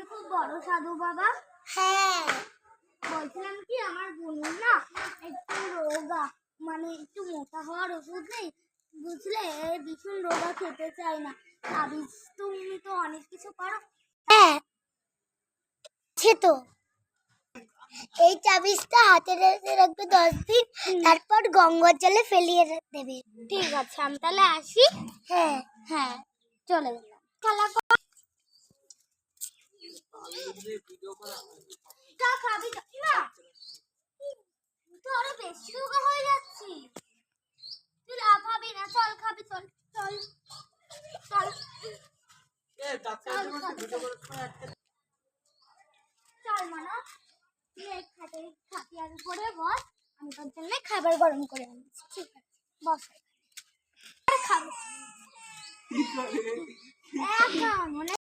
খুব বড় সাধু বাবা। হ্যাঁ, বলছিলাম কি আমার বোনের না একটু রোগা, মানে একটু মোটা হওয়ার ওষুধ নেই বুঝলে, ভীষণ রোগা, খেতে চাই না। তাবিজ তুমি তো অনেক কিছু পারো। হ্যাঁ আছে তো। এই তাবিজটা হাতে রাখবে 10 দিন, তারপর গঙ্গার জলে ফেলিয়ে দেবে। ঠিক আছে, আমি তাহলে আসি। হ্যাঁ হ্যাঁ, চলে গেলাম। খেলা কর। চা খাবি না? তুই আরো বেশি রোগা হয়ে যাচ্ছি। তুই লাফাবি না, চল খাবি, চল চল চল চল মানা, তুই এই খাটিয়ার উপরে বস, আমি তোর জন্য খাবার গরম করে আনছি। ঠিক আছে, বস। খাবো মনে